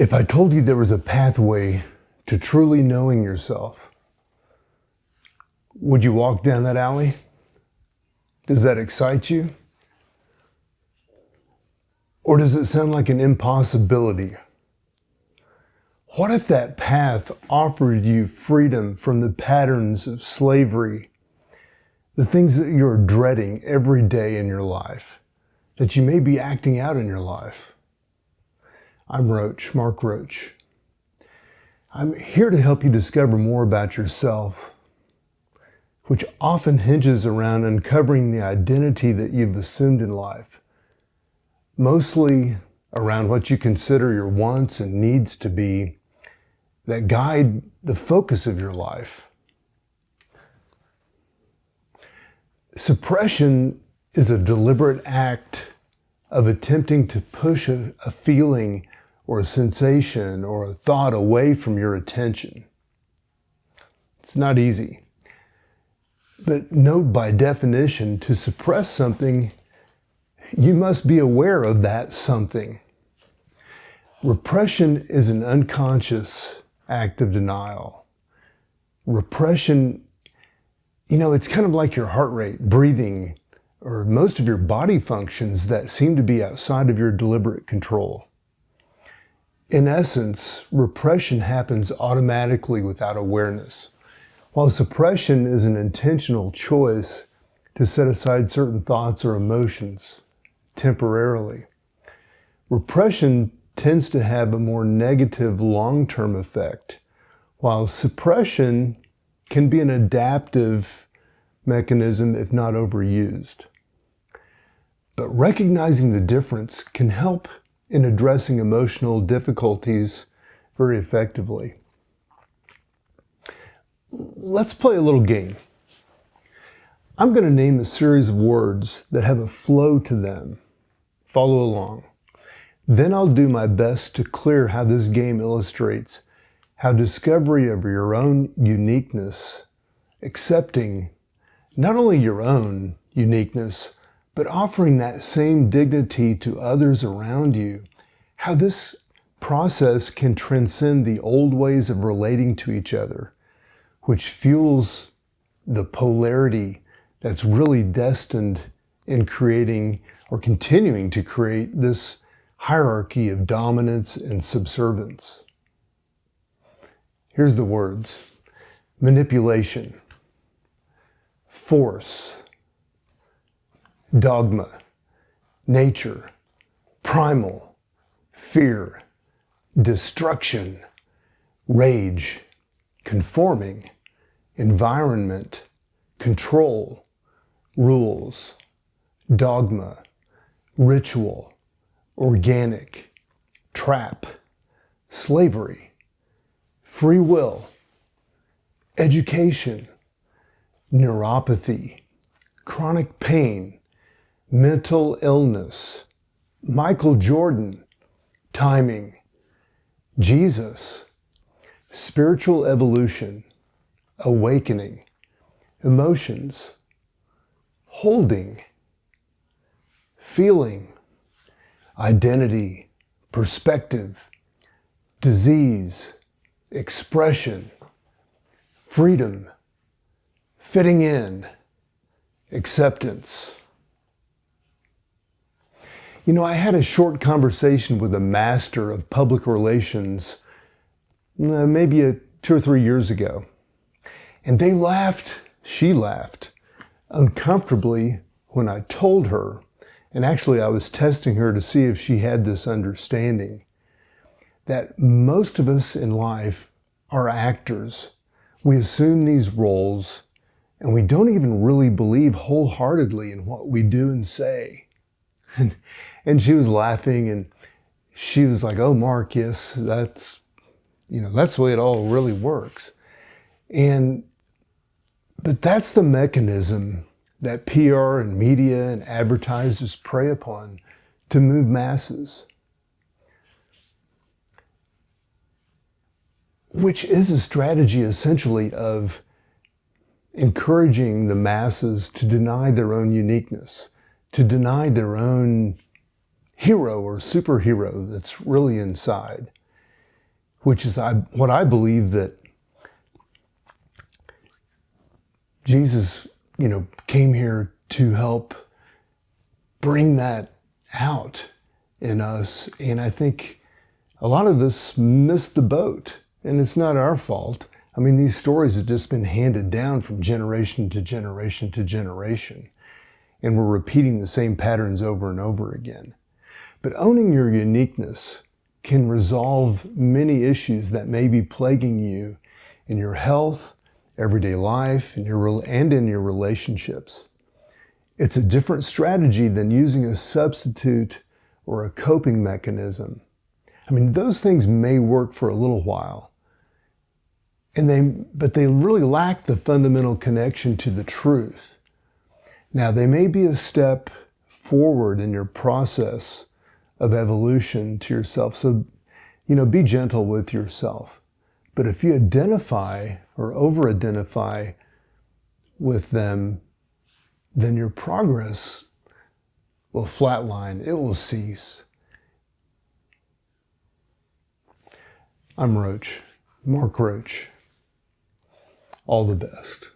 If I told you there was a pathway to truly knowing yourself, would you walk down that alley? Does that excite you? Or does it sound like an impossibility? What if that path offered you freedom from the patterns of slavery, the things that you're dreading every day in your life, that you may be acting out in your life? I'm Roach, Mark Roach. I'm here to help you discover more about yourself, which often hinges around uncovering the identity that you've assumed in life, mostly around what you consider your wants and needs to be that guide the focus of your life. Suppression is a deliberate act of attempting to push a feeling or a sensation or a thought away from your attention. It's not easy. But note, by definition, to suppress something, you must be aware of that something. Repression is an unconscious act of denial. Repression, it's kind of like your heart rate, breathing, or most of your body functions that seem to be outside of your deliberate control. In essence, repression happens automatically without awareness, while suppression is an intentional choice to set aside certain thoughts or emotions temporarily. Repression tends to have a more negative long-term effect, while suppression can be an adaptive mechanism if not overused. But recognizing the difference can help in addressing emotional difficulties very effectively. Let's play a little game. I'm going to name a series of words that have a flow to them. Follow along. Then I'll do my best to clear how this game illustrates how discovery of your own uniqueness, accepting not only your own uniqueness, but offering that same dignity to others around you, how this process can transcend the old ways of relating to each other, which fuels the polarity that's really destined in creating or continuing to create this hierarchy of dominance and subservience. Here's the words: manipulation, force, dogma, nature, primal, fear, destruction, rage, conforming, environment, control, rules, dogma, ritual, organic, trap, slavery, free will, education, neuropathy, chronic pain, mental illness, Michael Jordan, timing, Jesus, spiritual evolution, awakening, emotions, holding, feeling, identity, perspective, disease, expression, freedom, fitting in, acceptance. I had a short conversation with a master of public relations maybe 2 or 3 years ago. And she laughed uncomfortably when I told her, and actually I was testing her to see if she had this understanding, that most of us in life are actors. We assume these roles, and we don't even really believe wholeheartedly in what we do and say. And she was laughing, and she was like, "Oh, Mark, yes, that's the way it all really works." But that's the mechanism that PR and media and advertisers prey upon to move masses, which is a strategy essentially of encouraging the masses to deny their own uniqueness, to deny their own hero or superhero that's really inside. which is what I believe that Jesus, came here to help bring that out in us. And I think a lot of us missed the boat, and it's not our fault. I mean, these stories have just been handed down from generation to generation to generation, and we're repeating the same patterns over and over again. But owning your uniqueness can resolve many issues that may be plaguing you in your health, everyday life, and in your relationships. It's a different strategy than using a substitute or a coping mechanism. I mean, those things may work for a little while, but they really lack the fundamental connection to the truth. Now, they may be a step forward in your process of evolution to yourself. So, be gentle with yourself. But if you identify or over-identify with them, then your progress will flatline. It will cease. I'm Roach, Mark Roach. All the best.